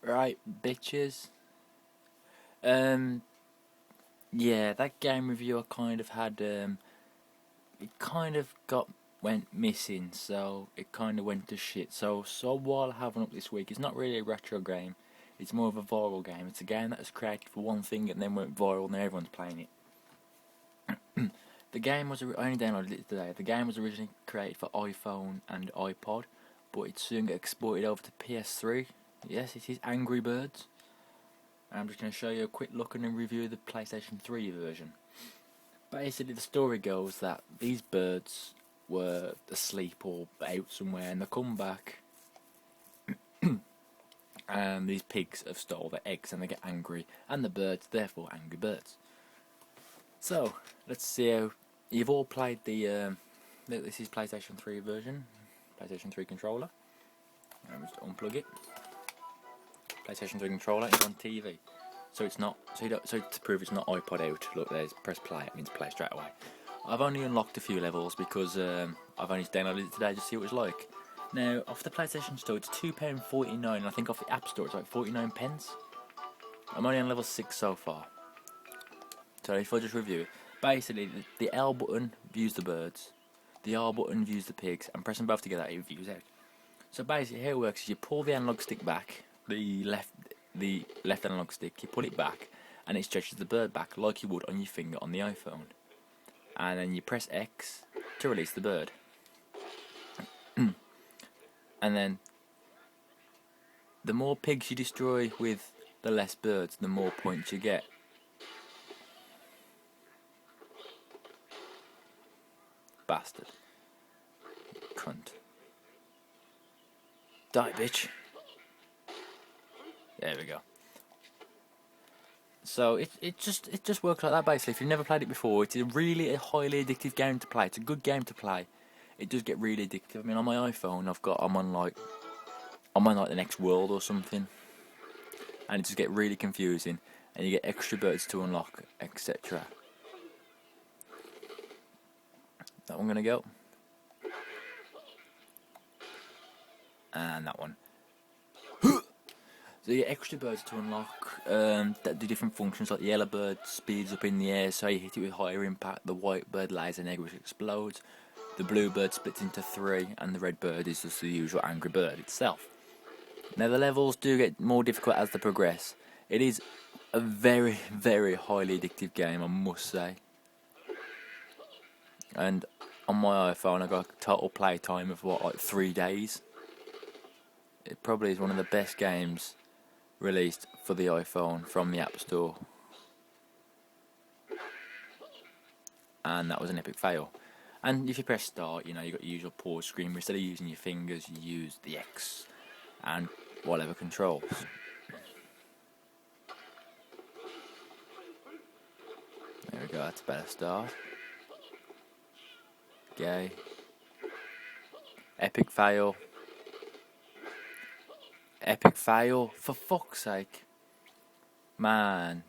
Right, bitches. Um, yeah, that game review I kind of had. It kind of went missing, so it kind of went to shit. So while I have one up this week, it's not really a retro game. It's more of a viral game. It's a game that was created for one thing and then went viral, and now everyone's playing it. The game was I only downloaded it today. The game was originally created for iPhone and iPod, but it soon got exported over to PS3. Yes, it is Angry Birds. I'm just going to show you a quick look and a review of the PlayStation 3 version. Basically, the story goes that these birds were asleep or out somewhere, and they come back, and these pigs have stole their eggs, and they get angry, and the birds, therefore, angry birds. So, let's see how you've all played the. This is PlayStation 3 version, PlayStation 3 controller. I'm just unplug it. PlayStation 3 controller is on TV. So it's not. So to prove it's not iPod out, look, there's press play. It means play straight away. I've only unlocked a few levels because I've only downloaded it today to see what it's like. Now off the PlayStation Store it's £2.49, and I think off the App Store it's like 49p. I'm only on level 6 so far. So if I just review it, basically the L button views the birds, the R button views the pigs, and pressing both together it views out. So basically how it works is you pull the analog stick back, the left analog stick, you pull it back, and it stretches the bird back like you would on your finger on the iPhone. And then you press X to release the bird. And then the more pigs you destroy with the less birds, the more points you get. Bastard. Cunt. Die, bitch. There we go. So it just works like that basically. If you've never played it before, it's a highly addictive game to play. It's a good game to play. It does get really addictive. I mean, on my iPhone, I'm on like the next world or something, and it just get really confusing, and you get extra birds to unlock, etc. That one gonna go, and that one. So you get extra birds to unlock that do different functions, like the yellow bird speeds up in the air, so you hit it with higher impact. The white bird lays an egg which explodes. The blue bird splits into 3, and the red bird is just the usual angry bird itself. Now the levels do get more difficult as they progress. It is a very, very highly addictive game, I must say. And on my iPhone I got a total play time of like 3 days. It probably is one of the best games released for the iPhone from the App Store, and that was an epic fail. And if you press start, you got the usual pause screen, but instead of using your fingers you use the X and whatever controls. There we go, that's a better start. Gay. Epic fail. Epic fail, for fuck's sake. Man,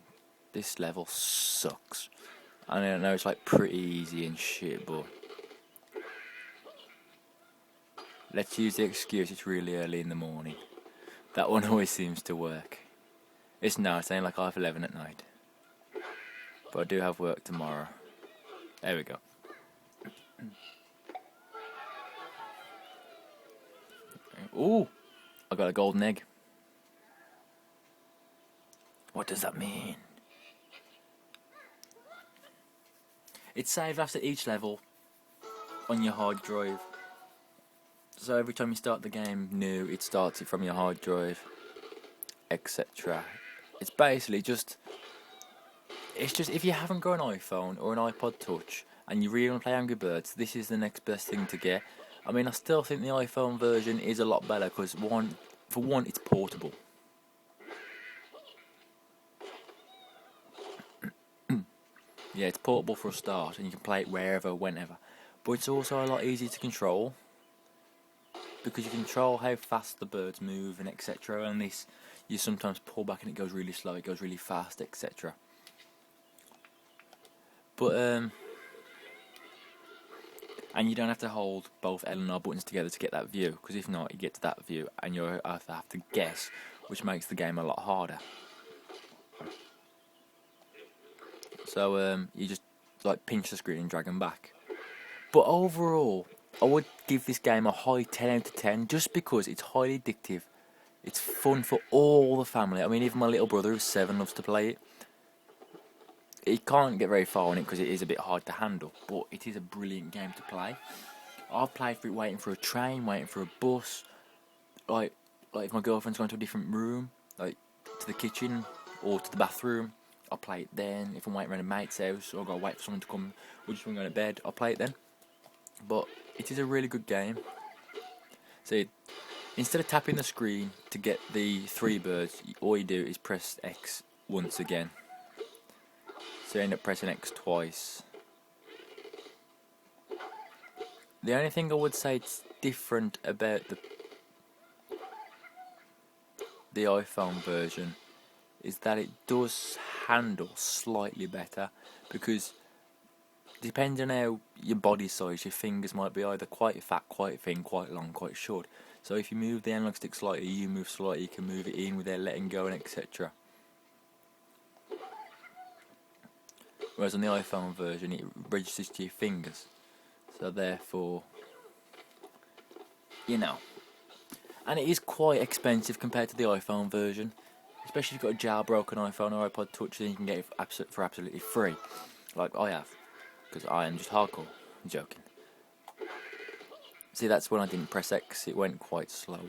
this level sucks. I don't know, it's like pretty easy and shit, but let's use the excuse it's really early in the morning. That one always seems to work. It's only like 11:30 at night. But I do have work tomorrow. There we go. Ooh! I got a golden egg. What does that mean? It's saved after each level on your hard drive. So every time you start the game new, it starts it from your hard drive, etc. It's basically just if you haven't got an iPhone or an iPod Touch and you really want to play Angry Birds, this is the next best thing to get. I mean, I still think the iPhone version is a lot better because for one, it's portable. Yeah, it's portable for a start, and you can play it wherever, whenever. But it's also a lot easier to control because you control how fast the birds move and etc. And this, you sometimes pull back and it goes really slow, it goes really fast, etc. But and you don't have to hold both L and R buttons together to get that view, because if not, you get to that view and you have to guess which makes the game a lot harder. So you just like pinch the screen and drag them back. But overall, I would give this game a high 10 out of 10 just because it's highly addictive. It's fun for all the family. I mean, even my little brother who's 7 loves to play it. He can't get very far on it because it is a bit hard to handle, but it is a brilliant game to play. I've played for it waiting for a train, waiting for a bus, like if my girlfriend's going to a different room, like to the kitchen or to the bathroom, I'll play it then. If I'm waiting around a mate's house or I've got to wait for someone to come or just when I'm going to bed, I'll play it then. But it is a really good game. So instead of tapping the screen to get the 3 birds, all you do is press X once again. So you end up pressing X twice. The only thing I would say it's different about the iPhone version is that it does handle slightly better, because depending on how your body size, your fingers might be either quite fat, quite thin, quite long, quite short. So if you move the analog stick slightly, you move slightly, you can move it in without letting go, and etc. Whereas on the iPhone version, it registers to your fingers. So therefore, you know. And it is quite expensive compared to the iPhone version. Especially if you've got a jailbroken iPhone or iPod Touch, then you can get it for absolutely free. Like I have. Because I am just hardcore. I'm joking. See, that's when I didn't press X. It went quite slow.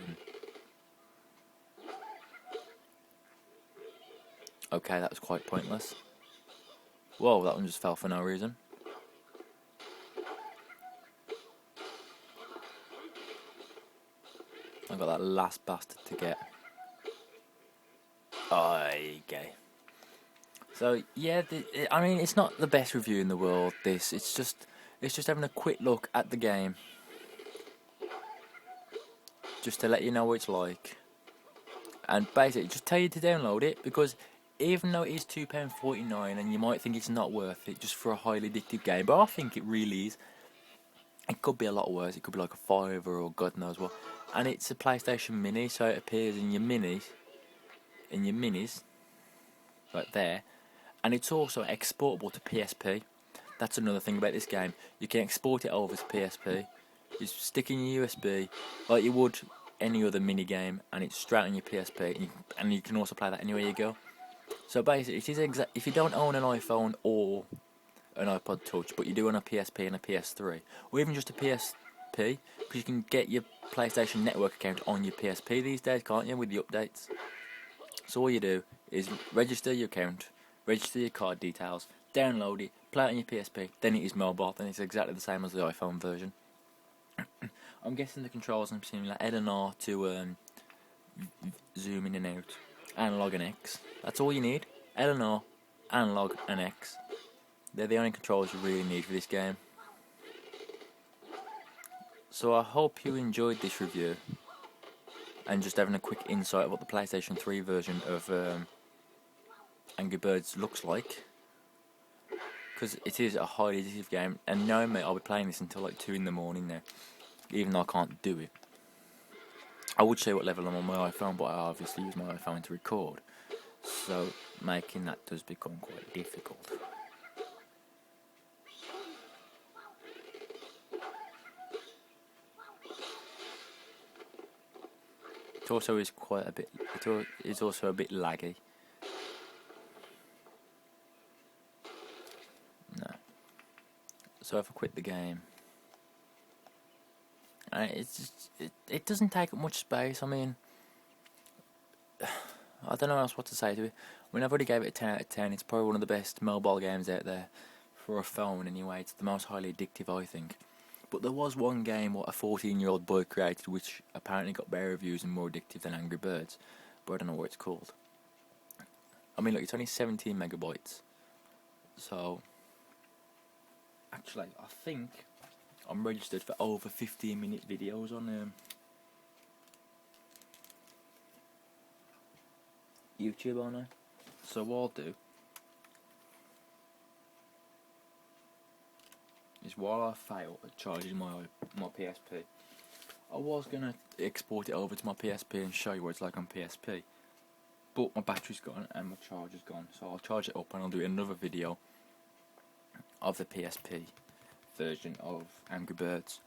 Okay, that was quite pointless. Whoa, that one just fell for no reason. I got that last bastard to get. Okay. So yeah, I mean, it's not the best review in the world. It's just having a quick look at the game, just to let you know what it's like, and basically just tell you to download it, because even though it is £2.49 and you might think it's not worth it just for a highly addictive game, but I think it really is. It could be a lot worse. It could be like a £5 or God knows what. And it's a PlayStation Mini, so it appears in your minis, right there. And it's also exportable to PSP. That's another thing about this game. You can export it over to PSP. You stick in your USB like you would any other mini game, and it's straight on your PSP. And you can also play that anywhere you go. So basically, it is if you don't own an iPhone or an iPod Touch, but you do own a PSP and a PS3, or even just a PSP, because you can get your PlayStation Network account on your PSP these days, can't you, with the updates? So all you do is register your account, register your card details, download it, play it on your PSP, then it is mobile, then it's exactly the same as the iPhone version. I'm guessing the controls I'm seeing like L and R to zoom in and out, analog and X. That's all you need. L and R, analog and X. They're the only controls you really need for this game. So I hope you enjoyed this review, and just having a quick insight of what the PlayStation 3 version of Angry Birds looks like, because it is a highly addictive game, and knowing me, I'll be playing this until like 2 in the morning now, even though I can't do it. I would show you what level I'm on my iPhone, but I obviously use my iPhone to record, so making that does become quite difficult. It also is quite a bit. It's also a bit laggy. No. So if I quit the game, it doesn't take up much space. I mean, I don't know else what to say to it. I mean, I've already gave it a 10 out of 10. It's probably one of the best mobile games out there for a phone. Anyway, it's the most highly addictive, I think. But there was one game what a 14-year-old boy created, which apparently got better reviews and more addictive than Angry Birds, but I don't know what it's called. I mean, look, it's only 17 megabytes. So, actually, I think I'm registered for over 15-minute videos on YouTube, aren't I? So what I'll do is, while I fail at charging my PSP, I was gonna export it over to my PSP and show you what it's like on PSP, but my battery's gone and my charger's gone, so I'll charge it up and I'll do another video of the PSP version of Angry Birds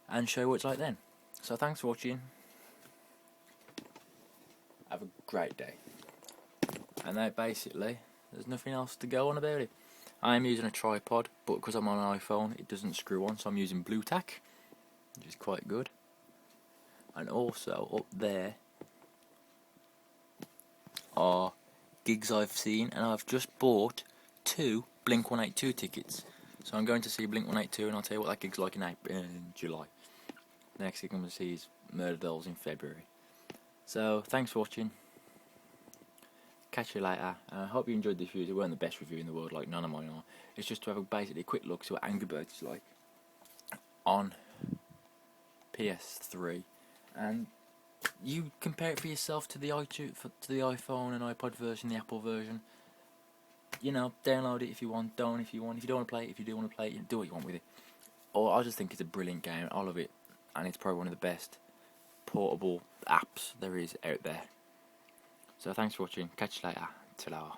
and show you what it's like then. So thanks for watching. Have a great day. And now basically there's nothing else to go on about it. I am using a tripod, but because I'm on an iPhone it doesn't screw on, so I'm using Blue Tack, which is quite good. And also up there are gigs I've seen, and I've just bought 2 Blink-182 tickets. So I'm going to see Blink-182 and I'll tell you what that gig's like in July. The next gig I'm going to see is Murder Dolls in February. So thanks for watching. Catch you later. I hope you enjoyed this review. It weren't the best review in the world, like none of mine are. It's just to have basically a quick look to what Angry Birds is like on PS3, and you compare it for yourself to the iPhone and iPod version, the Apple version. You know, download it if you want, don't if you want. If you don't want to play it, if you do want to play it, do what you want with it. Or I just think it's a brilliant game. I love it, and it's probably one of the best portable apps there is out there. So thanks for watching. Catch you later. Ta-ra.